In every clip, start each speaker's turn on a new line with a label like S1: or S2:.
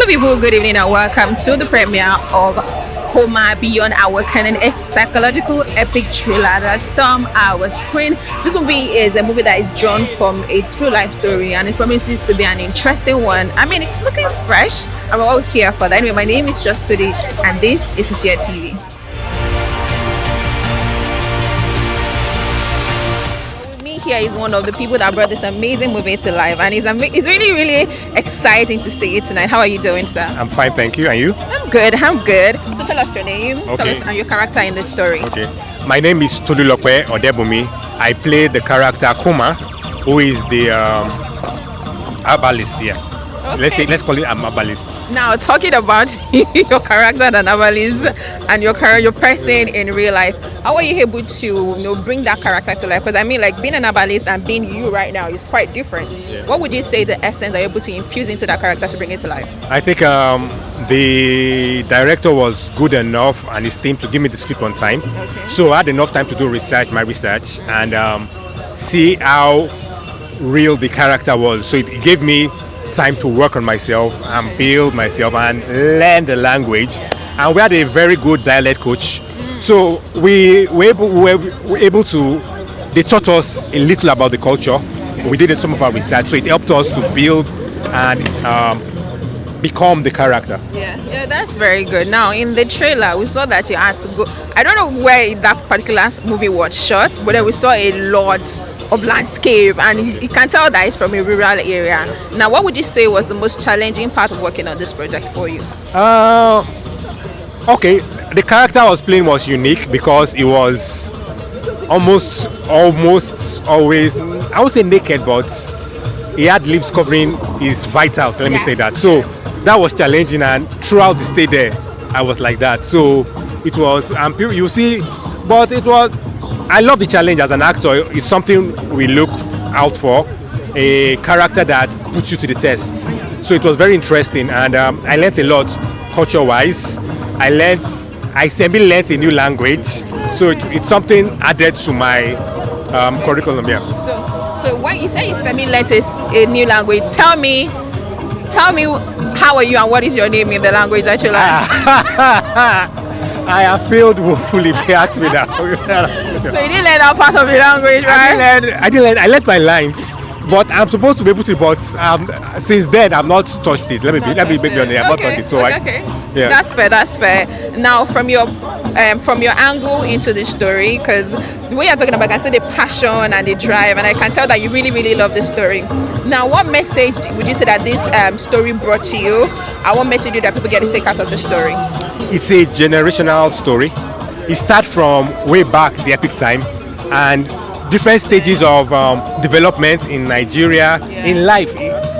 S1: Hello people, good evening and welcome to the premiere of Koma Beyond Our Canon, a psychological epic thriller that stormed our screen. This movie is a movie that is drawn from a true life story and it promises to be an interesting one. I mean, it's looking fresh and we're all here for that. Anyway, my name is Just Goody and this is Sincere TV. Here is one of the people that brought this amazing movie to life, and it's really exciting to see it tonight. How are you doing, sir?
S2: I'm fine, thank you. And you?
S1: I'm good. So tell us your name, tell us and your character in the story.
S2: Okay. My name is Tolulope Odebumi. I play the character Koma, who is the herbalist here. Okay. Let's call it a herbalist.
S1: Now, talking about your character and herbalist and your person in real life, how are you able to bring that character to life? Because I mean, like being an herbalist and being you right now is quite different. Yeah. What would you say the essence are you able to infuse into that character to bring it to life?
S2: I think the director was good enough and his team to give me the script on time. Okay. So I had enough time to do my research, and see how real the character was. So it gave me time to work on myself and build myself and learn the language. And we had a very good dialect coach. So we were able to, they taught us a little about the culture. We did some of our research, so it helped us to build and become the character.
S1: Yeah, that's very good. Now, in the trailer, we saw that you had to go, I don't know where that particular movie was shot, but then we saw a lot of landscape, and you can tell that it's from a rural area. Now, what would you say was the most challenging part of working on this project for you?
S2: Okay, the character I was playing was unique because it was almost always, I would say naked, but he had leaves covering his vitals, let me say that. So that was challenging, and throughout the stay there, I was like that. So it was, you see, but it was, I love the challenge as an actor. It's something we look out for, a character that puts you to the test. So it was very interesting, and I learned a lot culture-wise. I semi-learned a new language, so it's something added to my curriculum. Yeah.
S1: So when you say you semi-learned a new language, tell me how are you and what is your name in the language that you learned?
S2: I have failed woefully if you ask me that.
S1: So you didn't learn that part of the language, right?
S2: I learned my lines, but I'm supposed to be able to. But since then, I've not touched it. Let me be on there. I've not touched it. So
S1: okay. Yeah. That's fair. Now, from your angle into the story, because the way you're talking about, I can see the passion and the drive, and I can tell that you really love the story. Now, what message would you say that this story brought to you? And what message that people get to take out of the story?
S2: It's a generational story. It starts from way back, the epic time, and different stages of development in Nigeria, in life.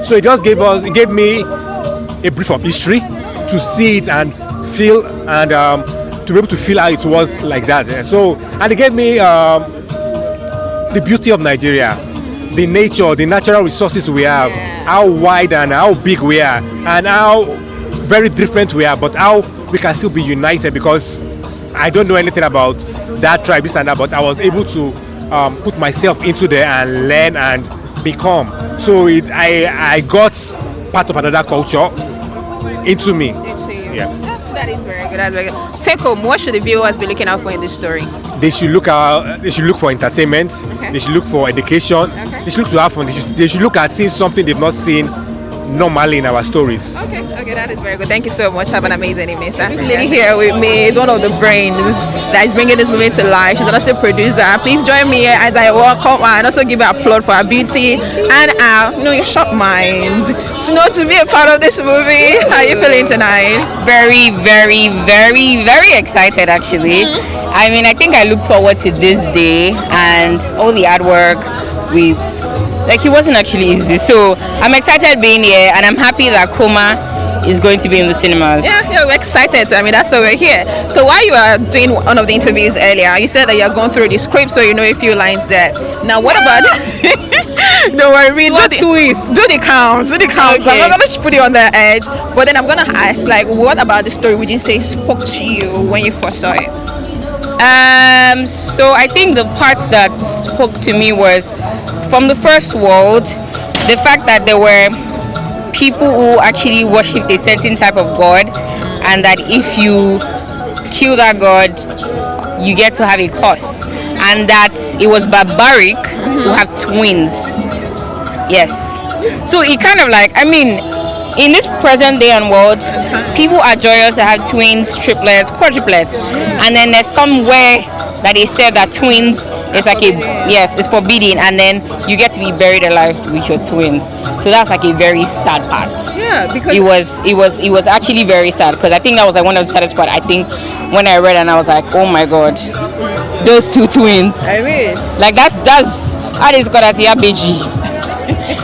S2: So it gave me a brief of history to see it and feel, and to be able to feel how it was like that. So, and it gave me the beauty of Nigeria, the nature, the natural resources we have, how wide and how big we are, and how very different we are, but how we can still be united, because I don't know anything about that tribe, this and that, but I was able to put myself into there and learn and become. So I got part of another culture into me.
S1: Yeah. That is very good. That's very good. Take home. What should the viewers be looking out for in this story?
S2: They should look for entertainment. Okay. They should look for education. Okay. They should look to have fun. They should look at seeing something they've not seen normally in our stories. Okay,
S1: that is very good. Thank you so much. Have an amazing evening, sir. This lady here with me is one of the brains that is bringing this movie to life. She's also a producer. Please join me as I welcome her and also give her applaud for her beauty and your sharp mind to be a part of this movie. How are you feeling tonight?
S3: Very excited, actually. I mean, I think I looked forward to this day and all the hard work it wasn't actually easy. So I'm excited being here, and I'm happy that Koma is going to be in the cinemas.
S1: Yeah, we're excited. I mean, that's why we're here. So while you were doing one of the interviews earlier, you said that you're going through the script, so you know a few lines there. Now, what about don't worry, do the counts. Okay. I'm not gonna put you on the edge, but then I'm gonna ask, what about the story would you say spoke to you when you first saw it?
S3: So I think the parts that spoke to me was from the first world, the fact that there were people who actually worship a certain type of god, and that if you kill that god, you get to have a curse, and that it was barbaric to have twins. Yes. So it kind of like, I mean, in this present day and world, people are joyous to have twins, triplets, quadruplets, and then there's somewhere that they said that twins is like it's forbidden, and then you get to be buried alive with your twins. So that's like a very sad part.
S1: Yeah, because
S3: it was actually very sad, because I think that was like one of the saddest part. I think when I read, and I was like, oh my god, those two twins.
S1: I mean,
S3: like that's how this god as Yabeji.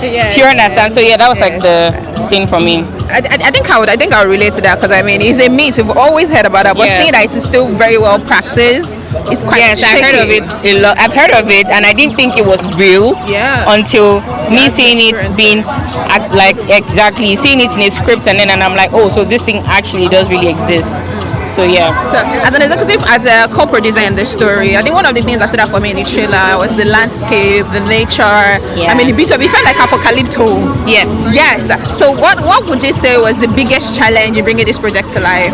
S1: yeah,
S3: Do you understand? So yeah, that was like the scene for me.
S1: I think I would relate to that, because I mean, it's a myth. We've always heard about that, but seeing that it's still very well practiced, it's quite
S3: I've heard of it a lot. I've heard of it, and I didn't think it was real until me seeing it being like exactly seeing it in a script, and I'm like, oh, so this thing actually does really exist. So yeah.
S1: So as an executive, as a co-producer in the story, I think one of the things that stood out for me in the trailer was the landscape, the nature. I mean, it felt like apocalypto. Yes. So what would you say was the biggest challenge in bringing this project to life?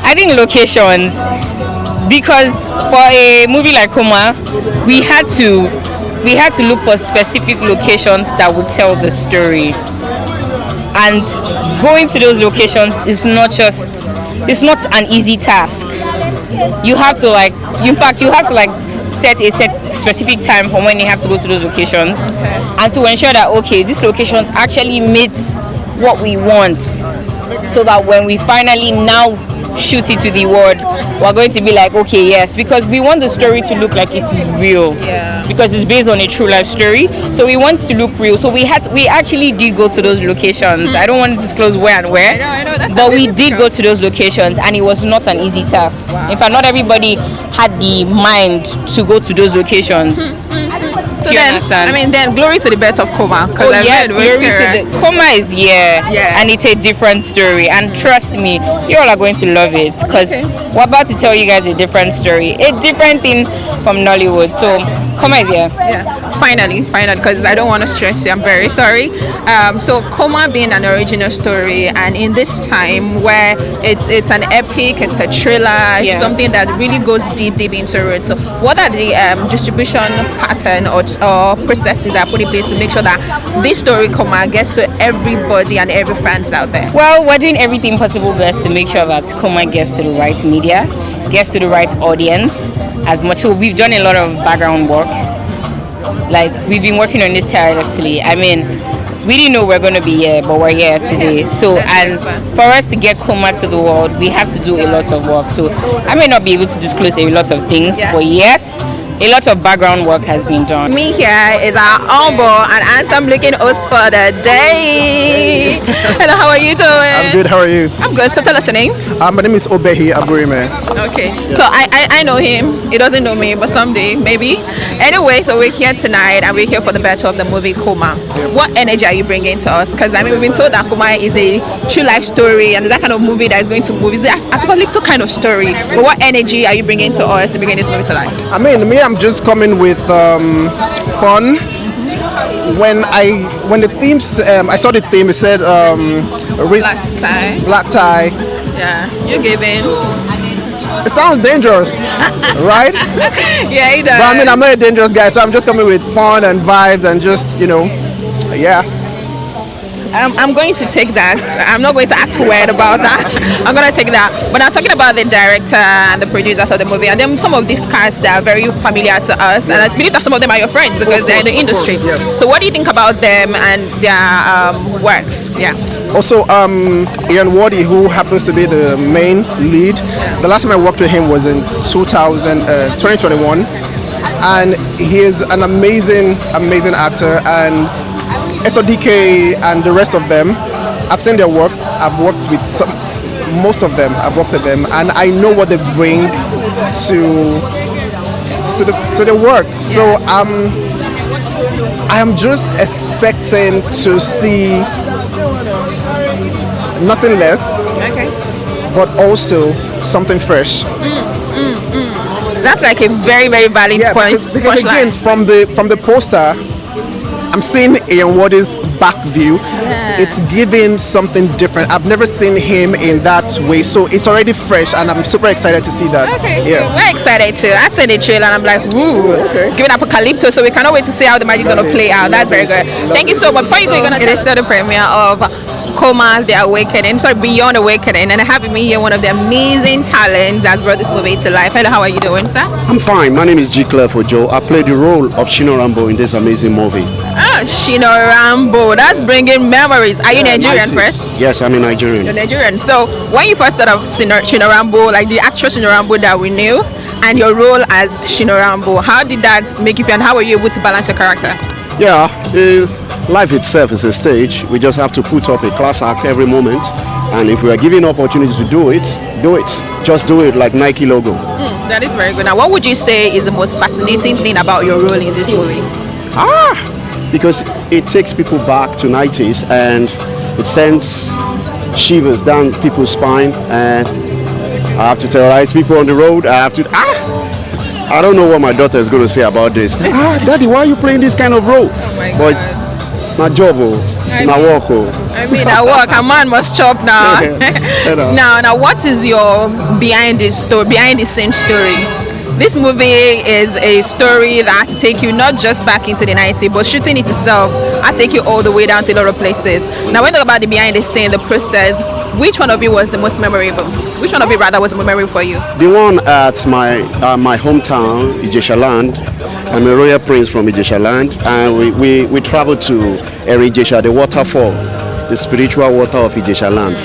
S3: I think locations, because for a movie like Koma, we had to look for specific locations that would tell the story, and going to those locations is not an easy task. You have to set a specific time for when you have to go to those locations, and to ensure that these locations actually meet what we want, so that when we finally now shoot it to the world, we're going to be like, okay, yes, because we want the story to look like it's real, because it's based on a true life story, so we want it to look real. So we actually did go to those locations. I don't want to disclose where and where,
S1: I know, that's
S3: but we did go to those locations, and it was not an easy task. In fact, not everybody had the mind to go to those locations.
S1: So then glory to the birth of Koma.
S3: Koma is and it's a different story, and trust me, you all are going to love it, because we're about to tell you guys a different story, a different thing from Nollywood. So Koma is here.
S1: Finally, because I don't want to stress you, I'm very sorry. So Koma being an original story, and in this time where it's an epic, it's a thriller, something that really goes deep into it. So what are the distribution pattern or processes that are put in place to make sure that this story Koma gets to everybody and every fans out there?
S3: Well, we're doing everything possible best to make sure that Koma gets to the right media, gets to the right audience as much. So we've done a lot of background works. Like, we've been working on this tirelessly. I mean, we didn't know we're going to be here, but we're here today. So, and for us to get Koma to the world, we have to do a lot of work. So I may not be able to disclose a lot of things, but yes, a lot of background work has been done.
S1: Me here is our humble and handsome looking host for the day. Hello, how are you doing?
S4: I'm good, how are you?
S1: I'm good. So tell us your name.
S4: My name is Obehi Agurime.
S1: Okay. Yeah. So I know him. He doesn't know me, but someday, maybe. Anyway, so we're here tonight, and we're here for the battle of the movie Koma. Yeah. What energy are you bringing to us? Because I mean, we've been told that Koma is a true life story, and it's that kind of movie that is going to move. It's an apocalyptic kind of story. But what energy are you bringing to us to bring this movie to life?
S4: I mean, I'm just coming with fun. When the themes, I saw the theme. It said risk, black tie.
S1: Yeah, you're giving.
S4: It sounds dangerous, right?
S1: Yeah, it does.
S4: But I mean, I'm not a dangerous guy, so I'm just coming with fun and vibes and just, yeah.
S1: I'm going to take that. I'm not going to act weird about that. I'm going to take that. But I'm talking about the director and the producers of the movie, and then some of these cast that are very familiar to us, and I believe that some of them are your friends because they're in the industry.
S4: Yeah.
S1: So what do you think about them and their works? Yeah.
S4: Also, Ian Wardy, who happens to be the main lead, the last time I worked with him was in 2021, and he is an amazing actor, and SODK and the rest of them, I've seen their work. I've worked with most of them. I've worked with them, and I know what they bring to the work. Yeah. So I am just expecting to see nothing less, but also something fresh. That's
S1: like a very, very valid point.
S4: Because again, from the poster I'm seeing Ian Wardy's back view. It's giving something different. I've never seen him in that way, so it's already fresh, and I'm super excited to see that.
S1: Okay,
S4: Yeah.
S1: we're excited too. I saw the trailer and I'm like, ooh, it's giving apocalypto, so we cannot wait to see how the magic's gonna play out. That's very good. Thank you so much. Before you go, you're gonna tell us the premiere of Koma, The Awakening, sorry, Beyond Awakening, and I have me here, one of the amazing talents that's brought this movie to life. Hello, how are you doing, sir?
S5: I'm fine. My name is G. Clef Ojo. I played the role of Shino Rambo in this amazing movie.
S1: Ah, Shino Rambo, that's bringing memories. Are you Nigerian
S5: 90s.
S1: first?
S5: Yes, I'm a Nigerian.
S1: You're Nigerian. So when you first thought of Shino Rambo, like the actual Shino Rambo that we knew, and your role as Shino Rambo, how did that make you feel, and how were you able to balance your character?
S5: Yeah, life itself is a stage. We just have to put up a class act every moment. And if we are given opportunity to do it, do it. Just do it like Nike logo.
S1: That is very good. Now, what would you say is the most fascinating thing about your role in this movie?
S5: Because it takes people back to 90s and it sends shivers down people's spine. And I have to terrorize people on the road. I have to... I don't know what my daughter is going to say about this. Daddy, why are you playing this kind of role?
S1: Oh my
S5: But
S1: God.
S5: my job, my work.
S1: I mean, at work, a man must chop now. Now, what is your behind the scenes story? This movie is a story that take you not just back into the 90s, but shooting it itself, I take you all the way down to a lot of places. Now, when we talk about the behind the scene, the process, which one of you was the most memorable? Which one of you rather was memorable for you?
S5: The one at my hometown, Ijesha Land. I'm a royal prince from Ijesha Land, and we traveled to Ijesha, the waterfall, the spiritual water of Ijesha Land.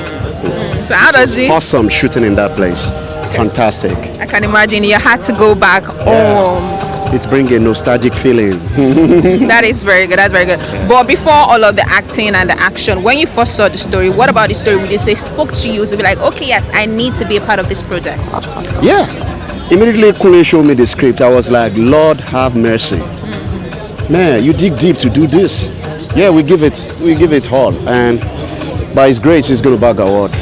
S1: So how does it?
S5: Awesome shooting in that place. Fantastic.
S1: I can imagine you had to go back home.
S5: It's bringing a nostalgic feeling.
S1: That is very good. That's very good. But before all of the acting and the action, when you first saw the story, what about the story would you say spoke to you to be like, okay, yes, I need to be a part of this project?
S5: Yeah. Immediately Kule showed me the script. I was like, Lord have mercy. Man, you dig deep to do this. Yeah, we give it all. And by His grace, He's going to back our word.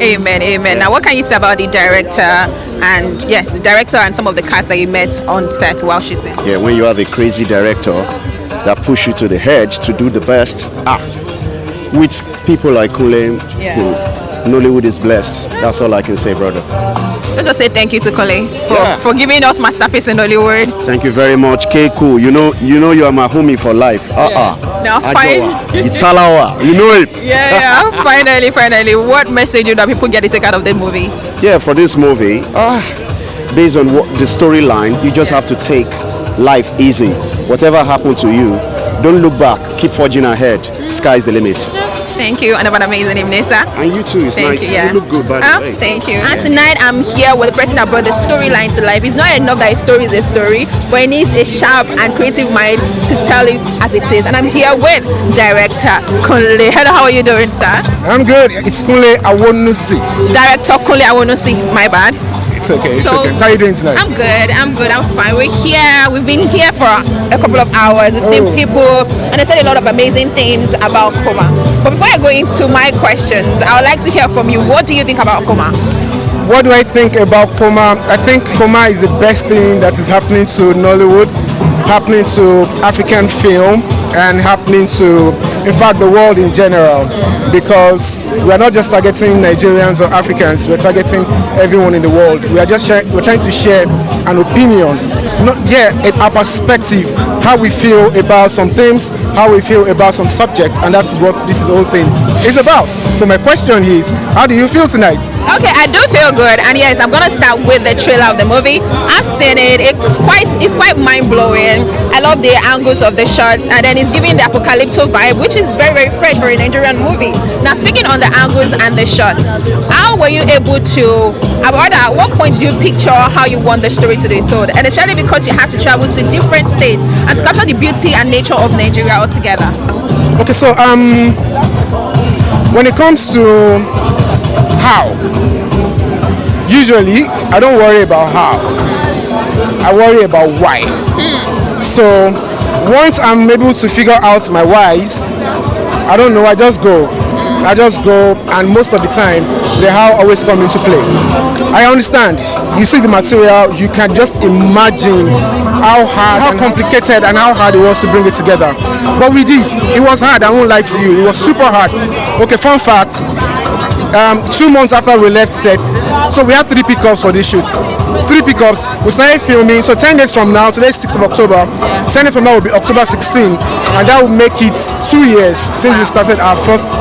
S1: Amen, amen. Now, what can you say about the director and yes, the director and some of the cast that you met on set while shooting?
S5: Yeah, when you have a crazy director that push you to the edge to do the best, with people like Kule, Nollywood is blessed. That's all I can say, brother.
S1: Let's just say thank you to Kole for giving us masterpiece in Hollywood.
S5: Thank you very much, Keiko. You know you are my homie for life.
S1: Now, fine.
S5: It's Alawa. You know it.
S1: Yeah. Finally. What message do people get to take out of the movie?
S5: Yeah, for this movie, based on what the storyline, you just have to take life easy. Whatever happened to you, don't look back. Keep forging ahead. Sky's the limit.
S1: Thank you, and have an amazing evening, sir.
S5: And you too. It's
S1: Thank
S5: nice.
S1: you, yeah.
S5: You look good, by the way.
S1: Thank you. And tonight I'm here with the person that brought the storyline to life. It's not enough that a story is a story, but it needs a sharp and creative mind to tell it as it is. And I'm here with director Kunle. Hello, how are you doing, sir?
S6: I'm good. It's Kunle Awonusi.
S1: Director Kunle Awonusi. My bad.
S6: It's okay. How are you doing tonight?
S1: I'm good. I'm fine. We're here. We've been here for a couple of hours. We've seen people, and they said a lot of amazing things about Koma. But before I go into my questions, I would like to hear from you. What do you think about Koma?
S6: What do I think about Koma? I think Koma is the best thing that is happening to Nollywood, happening to African film, and happening to, in fact, the world in general. Because we are not just targeting Nigerians or Africans, we're targeting everyone in the world. We're trying to share an opinion, a perspective, how we feel about some things, how we feel about some subjects, and that's what this whole thing is about. So my question is, how do you feel tonight?
S1: Okay, I do feel good, and yes, I'm gonna start with the trailer of the movie. I've seen it. It's quite mind blowing. I love the angles of the shots, and then it's giving the apocalypto vibe, which is very, very fresh for a Nigerian movie. Now, speaking on the angles and the shots, how were you able to? At what point did you picture how you want the story to be told, and especially because you have to travel to different states and to capture the beauty and nature of Nigeria altogether?
S6: Okay, so when it comes to how, usually I don't worry about how, I worry about why. So once I'm able to figure out my whys, I don't know, I just go, and most of the time they how always come into play. I understand. You see the material, you can just imagine how hard, how complicated and how hard it was to bring it together. But we did. It was hard, I won't lie to you. It was super hard. Okay, fun fact. 2 months after we left set, so we had 3 pickups for this shoot. 3 pickups, we started filming, so 10 days from now, today is 6th of October, 10 days from now will be October 16, and that will make it 2 years since we started our first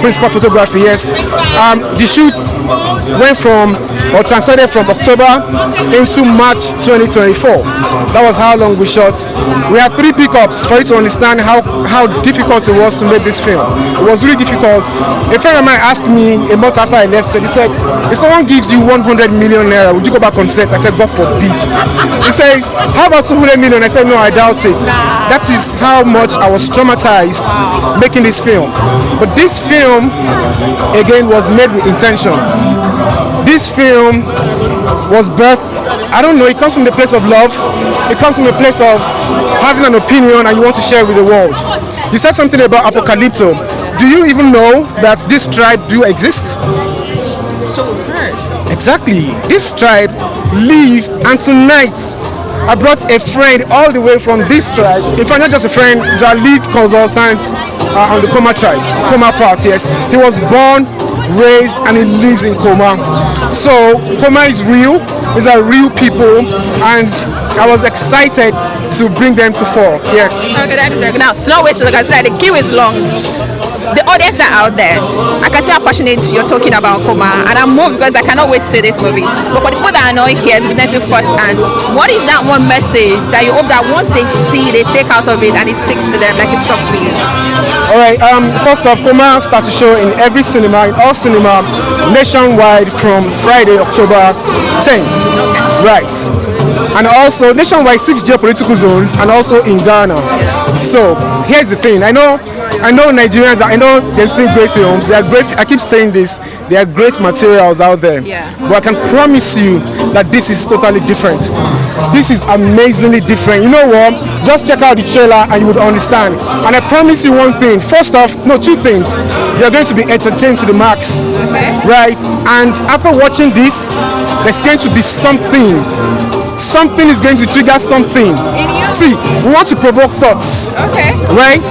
S6: principal photography, yes. The shoot went from, or translated from October into March 2024. That was how long we shot. We had 3 pickups for you to understand how difficult it was to make this film. It was really difficult. A friend of mine asked me a month after I left, he said, if someone gives you 100 million naira, would you go back on set? I said, God forbid. He says, how about 200 million? I said, no, I doubt it. That is how much I was traumatized making this film. But this film, again, was made with intention. This film was birthed, I don't know, it comes from the place of love. It comes from the place of having an opinion and you want to share with the world. You said something about Apocalypto. Do you even know that this tribe do exist? Exactly. This tribe live, and tonight I brought a friend all the way from this tribe. In fact, not just a friend, he's our lead consultant on the Koma tribe, Koma part, yes. He was born, raised, and he lives in Koma. So Koma is real, these are real people, and I was excited to bring them to fore. Yeah.
S1: Okay, that is very good. Now, so no waste to look at the queue is long. The audience are out there. I can see how passionate you're talking about Koma, and I'm moved because I cannot wait to see this movie. But for the people that are not here to witness it firsthand, what is that one message that you hope that once they see, they take out of it and it sticks to them, like it stuck to you?
S6: All right. First off, Koma starts to show in every cinema, in all cinema, nationwide from Friday, October 10.
S1: Okay.
S6: Right. And also nationwide 6 geopolitical zones, and also in Ghana. So here's the thing. I know Nigerians, I know they've seen great films. They are great. I keep saying this. There are great materials out there.
S1: Yeah.
S6: But I can promise you that this is totally different. This is amazingly different. You know what? Just check out the trailer and you would understand. And I promise you one thing. First off, no, 2 things. You're going to be entertained to the max.
S1: Okay.
S6: Right? And after watching this, there's going to be something. Something is going to trigger something. See, we want to provoke thoughts.
S1: Okay.
S6: Right?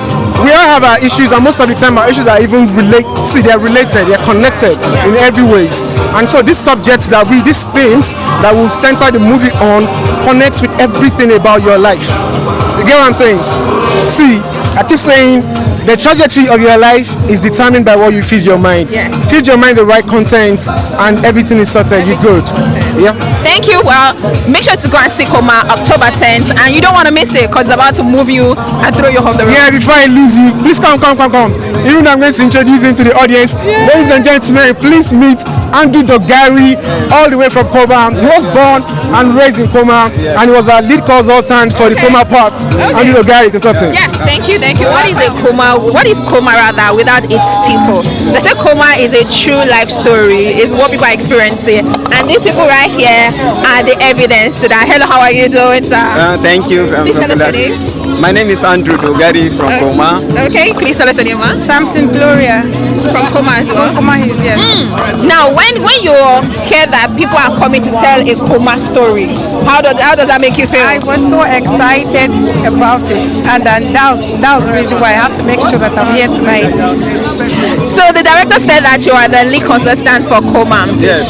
S6: We all have our issues, and most of the time our issues are even they're related, they're connected in every ways. And so these subjects these themes that will center the movie on connects with everything about your life. You get what I'm saying? See, I keep saying the trajectory of your life is determined by what you feed your mind.
S1: Yes.
S6: Feed your mind the right content and everything is sorted. You're good. Yeah.
S1: Thank you. Well, make sure to go and see Koma October 10th, and you don't want to miss it because it's about to move you and throw you off the road.
S6: Yeah, before I lose you, please come. Even though I'm going to introduce him to the audience, ladies and gentlemen, please meet Andrew Dogari, all the way from Koma. He was born and raised in Koma, and he was our lead consultant for the Koma part. Andrew Dogari, you can talk to him.
S1: Yeah, thank you. What is a Koma? What is Koma rather without its people? They say Koma is a true life story. It's what people are experiencing, and these people right here are the evidence to that. Hello, how are you doing, sir?
S7: Thank you.
S1: Please tell us your name.
S7: My name is Andrew Dogari from Koma.
S1: Okay, please tell us your name, ma.
S8: Samson Gloria.
S1: From Koma as well.
S8: Koma Hills, yes.
S1: Now, when you hear that people are coming to tell a Koma story, how does that make you feel?
S8: I was so excited about it, and then that was the reason why I have to make sure that I'm here tonight.
S1: So the director said that you are the lead consultant for Koma.
S7: Yes.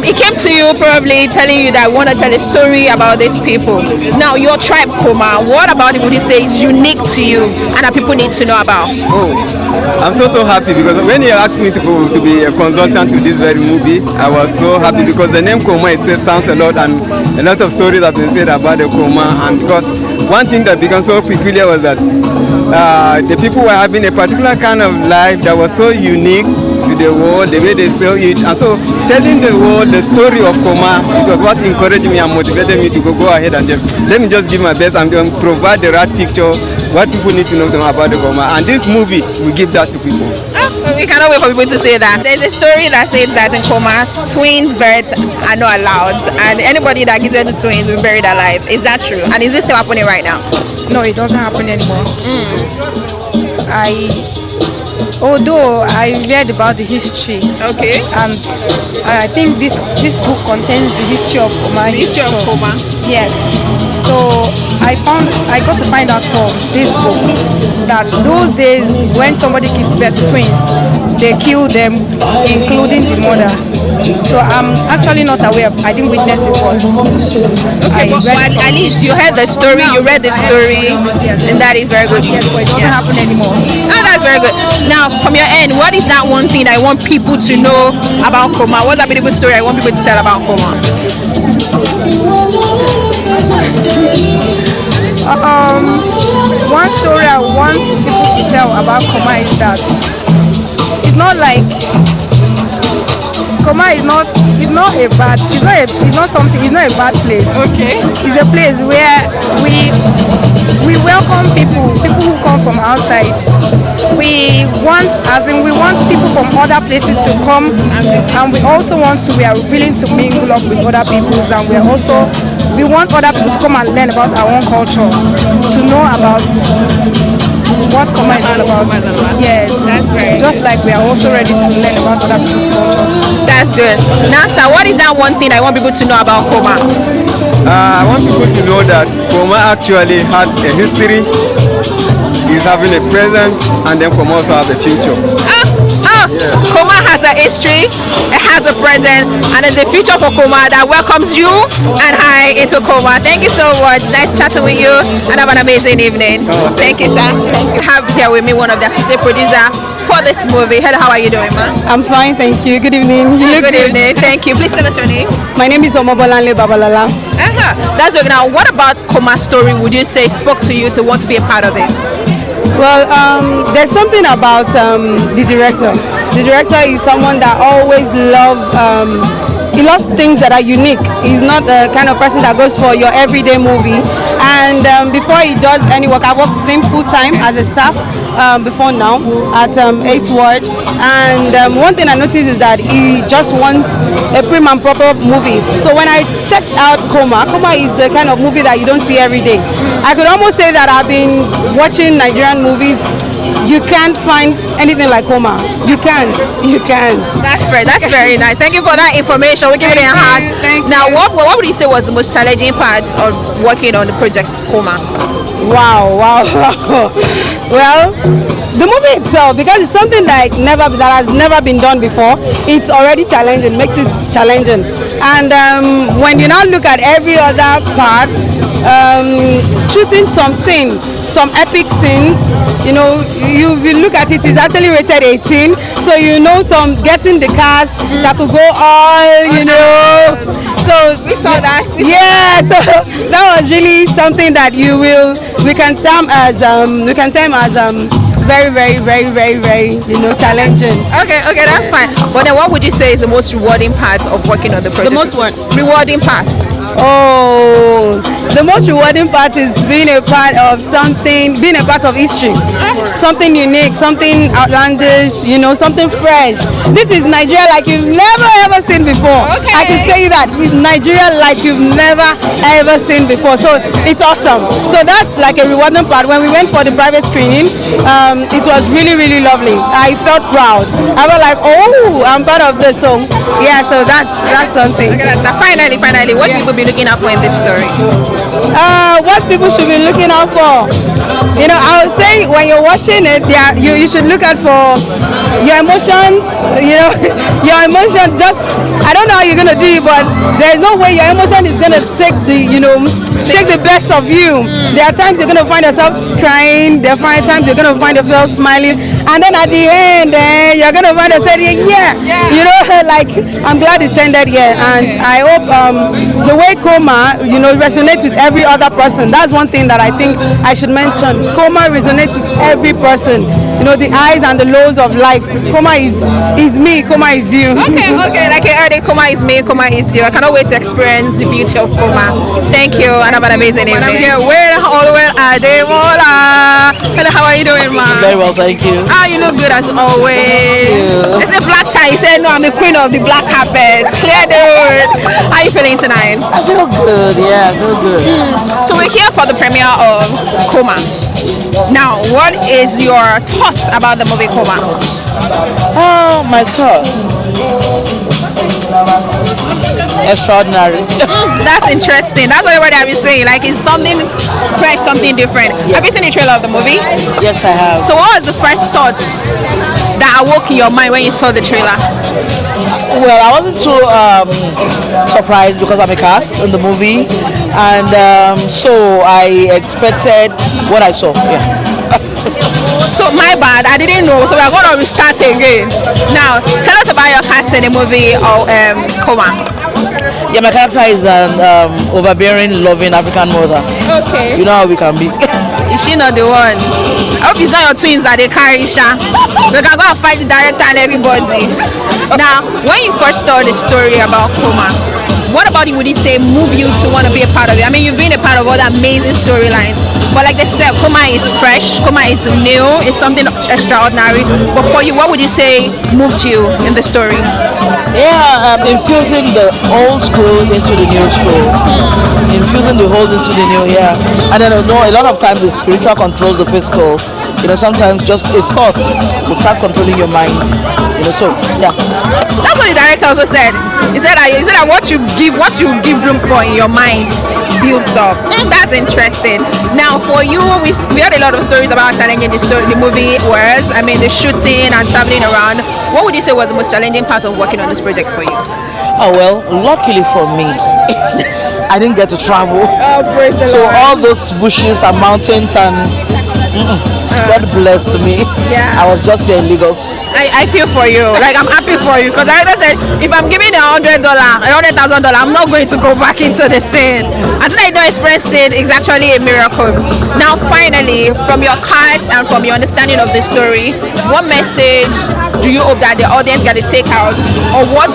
S1: He came to you probably telling you that I want to tell a story about these people. Now, your tribe Koma, what about it would you say is unique to you and that people need to know about?
S7: Oh, I'm so happy because when you asked me to be a consultant to this very movie, I was so happy because the name Koma itself sounds a lot, and a lot of stories have been said about the Koma. And because one thing that became so peculiar was that the people were having a particular kind of life that was so unique to the world, the way they saw it. And so telling the world the story of Koma, it was what encouraged me and motivated me to go ahead and let me just give my best and provide the right picture, what people need to know about the Koma. And this movie will give that to people.
S1: Oh, we cannot wait for people to say that. There's a story that says that in Koma, twins births are not allowed, and anybody that gives birth to twins will be buried alive. Is that true? And is this still happening right now?
S8: No, it doesn't happen anymore. Although I read about the history,
S1: Okay.
S8: and I think this book contains the history of Koma.
S1: The history of Koma.
S8: Yes. So I got to find out from this book that those days when somebody gives birth to twins, they kill them, including the mother. So I'm actually not aware of. I didn't witness it once.
S1: Okay, but at least you heard the story, you read the story, and that is very good.
S8: Yes, but it doesn't happen anymore.
S1: Ah, that's very good. Now, from your end, what is that one thing I want people to know about Koma? What's that beautiful story I want people to tell about Koma?
S8: One story I want people to tell about Koma is that it's not like Koma is not a bad place.
S1: Okay.
S8: It's a place where we welcome people who come from outside. We want people from other places to come, and we are willing to mingle up with other people, and we want other people to come and learn about our own culture, to know about what Koma is all about. Yes,
S1: that's great.
S8: Just like we are also ready to learn about other people's culture.
S1: That's good. Now, sir, what is that one thing I want people to know about Koma?
S7: I want people to know that Koma actually had a history, is having a present, and then Koma also has a future.
S1: Koma has a history, it has a present, and there's a future for Koma that welcomes you and I into Koma. Thank you so much. Nice chatting with you, and have an amazing evening. Thank you, sir. Thank you. I have here with me one of the assistant producer for this movie. Hello, how are you doing, man?
S9: I'm fine, thank you. Good evening. You look
S1: Good evening. Thank you. Please tell us your name.
S9: My name is Omobolanle Babalala.
S1: That's good. Now, what about Koma's story would you say spoke to you to want to be a part of it?
S9: Well, there's something about the director. The director is someone that always he loves things that are unique. He's not the kind of person that goes for your everyday movie. And before he does any work, I worked with him full time as a staff before now at Ace Ward. And one thing I noticed is that he just wants a prim and proper movie. So when I checked out Koma is the kind of movie that you don't see every day. I could almost say that I've been watching Nigerian movies. You can't find anything like Koma. You can't.
S1: That's great. That's very nice. Thank you for that information. We'll give it a hand. Now, what would you say was the most challenging part of working on the project Koma?
S9: Wow. Well, the movie itself, because it's something that has never been done before, it's already challenging, makes it challenging. And when you now look at every other part, shooting some epic scenes, you look at it, it's actually rated 18, so getting the cast that could go all, so
S1: we saw that.
S9: So that was really something that we can term as very, very, very, very, very, challenging.
S1: Okay, that's fine. But then what would you say is the most rewarding part of working on the project?
S9: The most what?
S1: Rewarding part.
S9: Oh, the most rewarding part is being a part of history. Something unique, something outlandish, something fresh. This is Nigeria like you've never ever seen before.
S1: Okay.
S9: I can tell you that. It's Nigeria like you've never ever seen before. So it's awesome. So that's like a rewarding part. When we went for the private screening, it was really, really lovely. I felt proud. I was like, oh, I'm part of this. So yeah, so that's something.
S1: Okay, finally, what should people be looking out for in this story?
S9: What people should be looking out for, I would say when you're watching it, you should look out for your emotions. Your emotion. I don't know how you're gonna do it, but there's no way your emotion is gonna take the best of you. There are times you're gonna find yourself crying. There are times you're gonna find yourself smiling, and then at the end, you're gonna find yourself like I'm glad it ended here, and I hope the way Koma resonates with every other person. That's one thing that I think I should mention. Koma resonates with every person. The highs and the lows of life. Koma is me, Koma is you.
S1: Okay, like I heard it, Koma is me, Koma is you. I cannot wait to experience the beauty of Koma. Thank you, and have an amazing evening. I'm here with Ademola. Hello, how are you doing, ma?
S10: Very well, thank you.
S1: You look good as always. It's a black tie. You said, no, I'm the queen of the black carpets. Clear the road. How are you feeling tonight?
S10: I feel good, yeah, I feel good.
S1: So we're here for the premiere of Koma. Now, what is your thoughts about the movie Koma?
S10: Oh, my God. Extraordinary.
S1: That's interesting. That's what everybody have been saying. Like it's something fresh, something different. Have you seen the trailer of the movie?
S10: Yes, I have.
S1: So what was the first thoughts that awoke in your mind when you saw the trailer?
S10: Well, I wasn't too surprised because I'm a cast in the movie, and so I expected what I saw. Yeah.
S1: So my bad, I didn't know. So we're going to restart again. Now, tell us about your cast in the movie Koma.
S10: Yeah, my character is an overbearing, loving African mother.
S1: Okay.
S10: You know how we can be.
S1: Is she not the one? I hope it's not your twins that they carry Sha. They can go and fight the director and everybody. Now, when you first told the story about Koma, what about it would you say move you to want to be a part of it? I mean, you've been a part of all the amazing storylines, but like they said, Koma is fresh, Koma is new, it's something extraordinary. But for you, what would you say moved you in the story?
S10: Yeah, infusing the old school into the new school. Infusing the old into the new, yeah. And then, no, a lot of times the spiritual controls the physical. You know, sometimes just a thought will start controlling your mind. You know, so, yeah.
S1: That's what the director also said. He said that what you give room for in your mind builds up. That's interesting. Now, for you, we had a lot of stories about challenging the movie was. I mean, the shooting and traveling around. What would you say was the most challenging part of working on this project for you?
S10: Oh, well, luckily for me, I didn't get to travel.
S1: Oh, praise the
S10: so
S1: Lord.
S10: all those bushes and mountains and God blessed me.
S1: Yeah.
S10: I was just here in Lagos.
S1: I feel for you. Like I'm happy for you because I said if I'm giving $100,000, I'm not going to go back into the scene. Until I don't express it, it's actually a miracle. Now, finally, from your cast and from your understanding of the story, what message do you hope that the audience get to take out, or what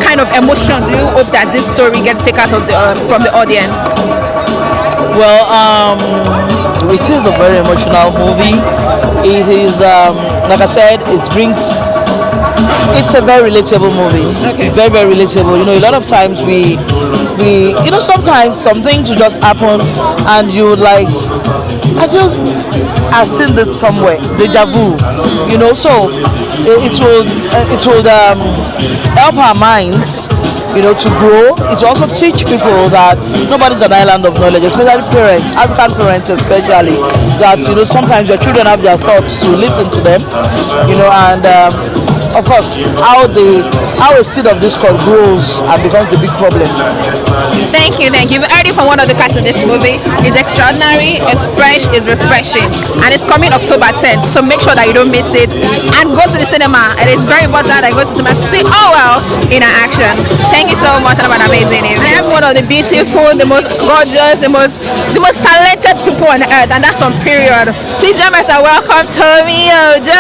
S1: kind of emotions do you hope that this story gets to take out of from the audience?
S10: Well, it is a very emotional movie. It is, like I said, it's a very relatable movie. Okay. Very, very relatable. You know, a lot of times we sometimes some things will just happen and you would like, I feel I've seen this somewhere, deja vu. You know, so it will help our minds, you know, to grow. It will also teach people that nobody's an island of knowledge, especially parents, African parents especially, that, you know, sometimes your children have their thoughts, to listen to them, you know, and of course, how a seed of discord grows and becomes a big problem.
S1: Thank you. You've heard it from one of the cast in this movie. It's extraordinary, it's fresh, it's refreshing, and it's coming October 10th. So make sure that you don't miss it and go to the cinema. It is very important that I go to the cinema to see in action. Thank you so much and have an amazing evening. I have one of the beautiful, the most gorgeous, the most talented people on earth, and that's on period. Please join us and welcome Tommy Ojo.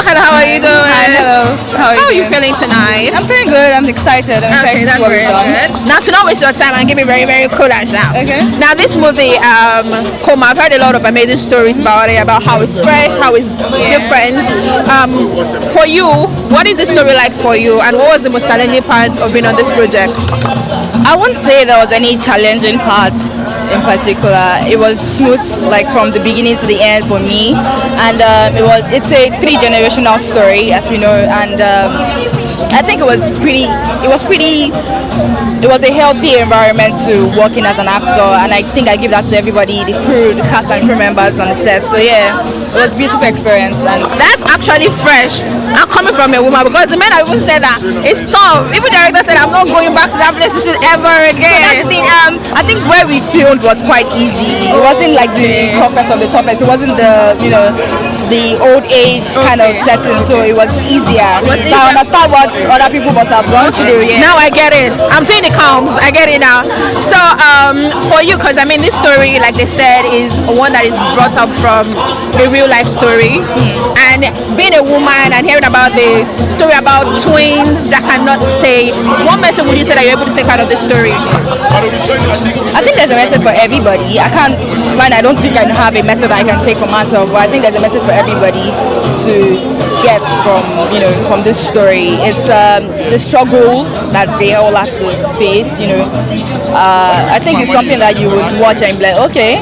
S1: Hello, how are you doing?
S11: Hi, hello.
S1: How are you feeling tonight?
S11: I'm feeling good. I'm excited.
S1: Okay, that's very good. Now, to not waste your time and give me very, very cool as now.
S11: Okay.
S1: Now, this movie, Koma, I've heard a lot of amazing stories about it, about how it's fresh, how it's different. For you, what is the story like for you, and what was the most challenging part of being on this project?
S11: I wouldn't say there was any challenging parts in particular. It was smooth, like from the beginning to the end for me, and it's a 3-generational story, as we know, and I think it was a healthy environment to work in as an actor, and I think I give that to everybody, the crew, the cast and crew members on the set. So yeah, it was a beautiful experience. And
S1: that's actually fresh. I'm coming from a woman, because the men have even said that it's tough. Even the director said, I'm not going back to that place ever again.
S11: That's the thing. I think where we filmed was quite easy. It wasn't like the toughest of the toughest. It wasn't the old age kind of setting, so it was easier. So I understand what other people must have gone through. Yeah.
S1: Now I get it. I'm doing the comms. I get it now. So for you, because I mean this story, like they said, is one that is brought up from a real life story, and being a woman and hearing about the story about twins that cannot stay, what message would you say that you're able to take out of this story?
S11: I think there's a message for everybody. I don't think I have a message that I can take for myself, but I think there's a message for everybody to get from this story. It's the struggles that they all have to face. I think it's something that you would watch and be like, okay.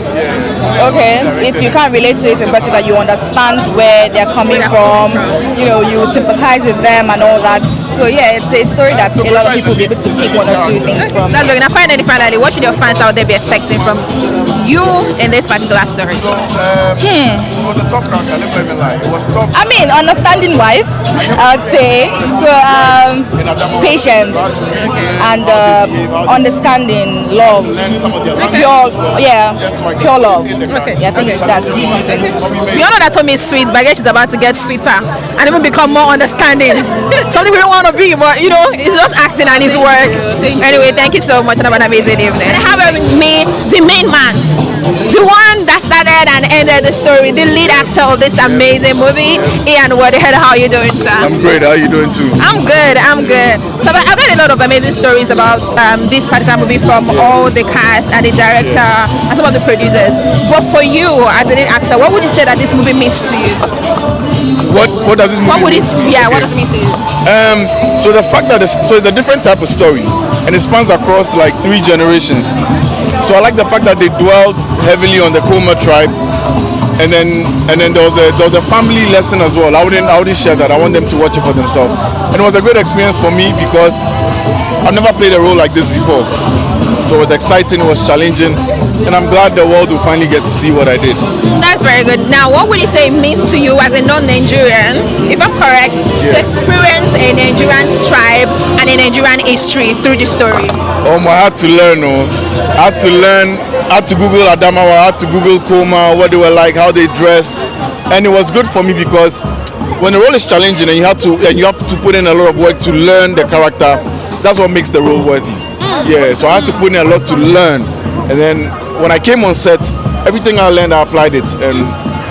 S11: If you can't relate to it in person, that you understand where they're coming from, you sympathize with them and all that. So yeah, it's a story that a lot of people will be able to pick one or two things from.
S1: That's looking. Finally, what should your fans out there be expecting from you in this particular story?
S11: I mean, understanding wife, I would say. So patience and understanding, love, pure love.
S1: Okay.
S11: Yeah, I think that's something.
S1: You know that told me sweet, but I guess she's about to get sweeter and even become more understanding. Something we don't want to be, but it's just acting and it's work. Anyway, thank you so much and have an amazing evening. And I have with me the main man, the one that started and ended the story, the lead actor of this amazing movie, Ian Ward. How are you doing, sir?
S12: I'm great. How are you doing too?
S1: I'm good. So I've read a lot of amazing stories about this particular movie from all the cast and the director and some of the producers. But for you as a lead actor, what would you say that this movie means to you?
S12: What does this movie mean?
S1: What does it mean to you?
S12: So the fact that it's a different type of story and it spans across like 3 generations. So I like the fact that they dwelled heavily on the Koma tribe, and then there was a family lesson as well. I wouldn't share that. I want them to watch it for themselves. And it was a great experience for me because I've never played a role like this before. So it was exciting, it was challenging, and I'm glad the world will finally get to see what I did.
S1: That's very good. Now, what would you say it means to you as a non-Nigerian, if I'm correct, to experience a Nigerian tribe and a Nigerian history through the story?
S12: I had to learn. I had to Google Adamawa, I had to Google Koma, what they were like, how they dressed, and it was good for me because when the role is challenging and you have to put in a lot of work to learn the character, that's what makes the role worthy. Yeah, so I had to put in a lot to learn, and then when I came on set, everything I learned, I applied it, and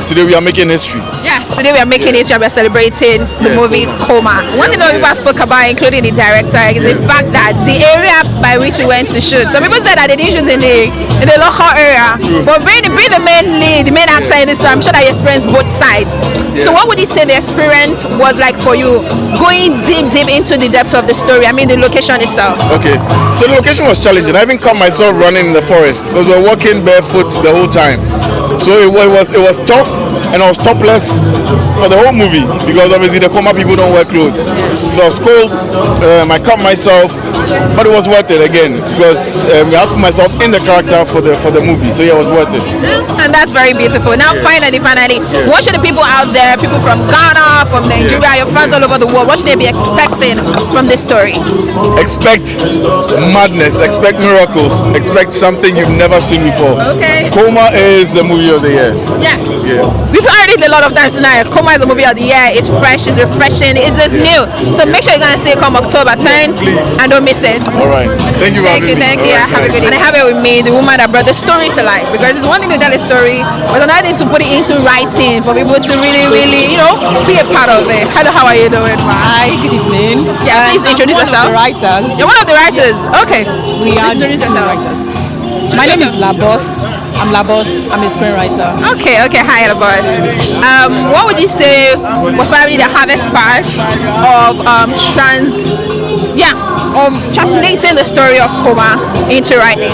S12: today we are making history.
S1: Yes, today we are making history. We are celebrating the movie Koma. One thing that people spoke about, including the director, is the fact that the area by which we went to shoot. Some people said that they didn't shoot in the local area, but being the main lead, the main actor in this story, I'm sure that you experienced both sides. So what would you say the experience was like for you, going deep into the depths of the story? I mean, the location itself.
S12: Okay, so the location was challenging. I even caught myself running in the forest because we were walking barefoot the whole time. So it was tough, and I was topless for the whole movie because obviously the Koma people don't wear clothes. So I was cold, I cut myself, but it was worth it again because I had to put myself in the character for the movie. So yeah, it was worth it.
S1: And that's very beautiful. Now finally, what should the people out there, people from Ghana, from Nigeria, your fans all over the world, what should they be expecting from this story?
S12: Expect madness, expect miracles, expect something you've never seen before.
S1: Okay.
S12: Koma is the movie of the year.
S1: Yes. Yeah. We've heard it a lot of times tonight. Koma is the movie of the year. It's fresh, it's refreshing, it's just new. So make sure you're going to see it come October 10th and don't miss it.
S12: All right. Thank you.
S1: Thank you.
S12: Right.
S1: Have a good day. And I have it with me, the woman that brought the story to life. Because it's one thing to tell a story, but another thing to put it into writing for people to really, be a part of it. Hello, how are you doing?
S13: Hi, good evening.
S1: Yeah, please introduce yourself.
S13: One of the writers.
S1: You're one of the writers. Okay.
S13: We are two writers. My name is Labos. I'm Labos. I'm a screenwriter.
S1: Okay. Hi, Labos. What would you say was probably the hardest part of translating the story of Koma into writing?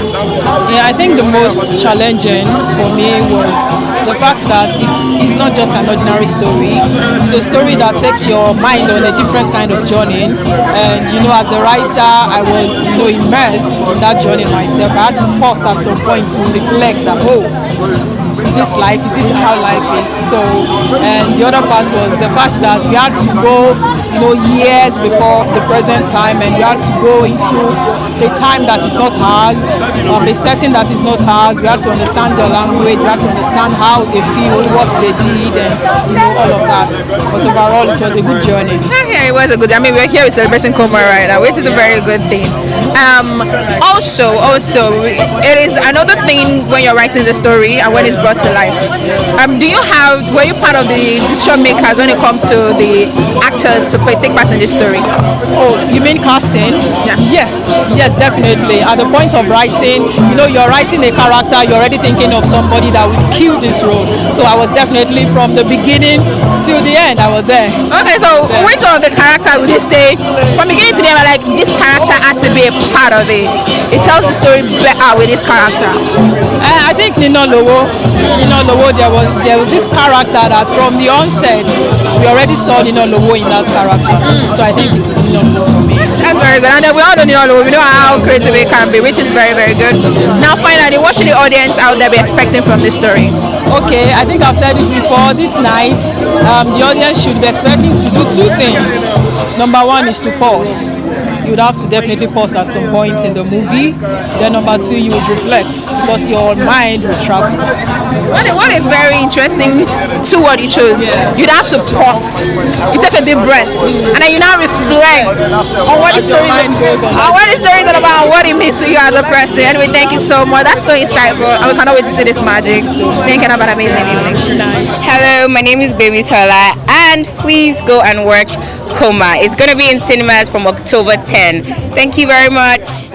S13: Yeah, I think the most challenging for me was the fact that it's not just an ordinary story. It's a story that takes your mind on a different kind of journey. And as a writer, I was immersed in that journey myself. I had to pause at some point to reflect that, is this life? Is this how life is? So, and the other part was the fact that we had to go, years before the present time, and we had to go into a time that is not ours, a setting that is not ours. We had to understand the language, we had to understand how they feel, what they did, and all of that. But overall, it was a good journey.
S1: Yeah, it was a good. I mean, we're here celebrating Koma right now, which is a very good thing. Also, it is another thing when you're writing the story and when it's brought to life. Were you part of the decision makers when it comes to the actors to take part in this story?
S13: Oh, you mean casting?
S1: Yeah.
S13: Yes, Yes, definitely. At the point of writing, you're writing a character, you're already thinking of somebody that would kill this role. So I was definitely from the beginning till the end, I was there.
S1: Okay, so which of the character would you say, from beginning to the end, like this character had to be a part of it? It tells the story better with this character.
S13: I think Nino Lowo, there was this character that from the onset, we already saw Nino Lowo in that character. So I think it's Nino Lowo for me.
S1: That's very good. And then we all know Nino Lowo, we know how creative it can be, which is very, very good. Now finally, what should the audience out there be expecting from this story?
S13: Okay, I think I've said it before. This night, the audience should be expecting to do two things. Number one is to pause. You would have to definitely pause at some point in the movie. Then number two, you would reflect because your mind will travel.
S1: What a very interesting two-word you chose. Yeah. You'd have to pause. You take a deep breath, and then you now reflect on what the story is about, what it means to you as a person. Anyway, thank you so much. That's so insightful. I cannot wait to see this magic. So thank you and have an amazing evening.
S3: Hello, my name is Baby Tola, and please go and watch Koma. It's going to be in cinemas from October 10. Thank you very much.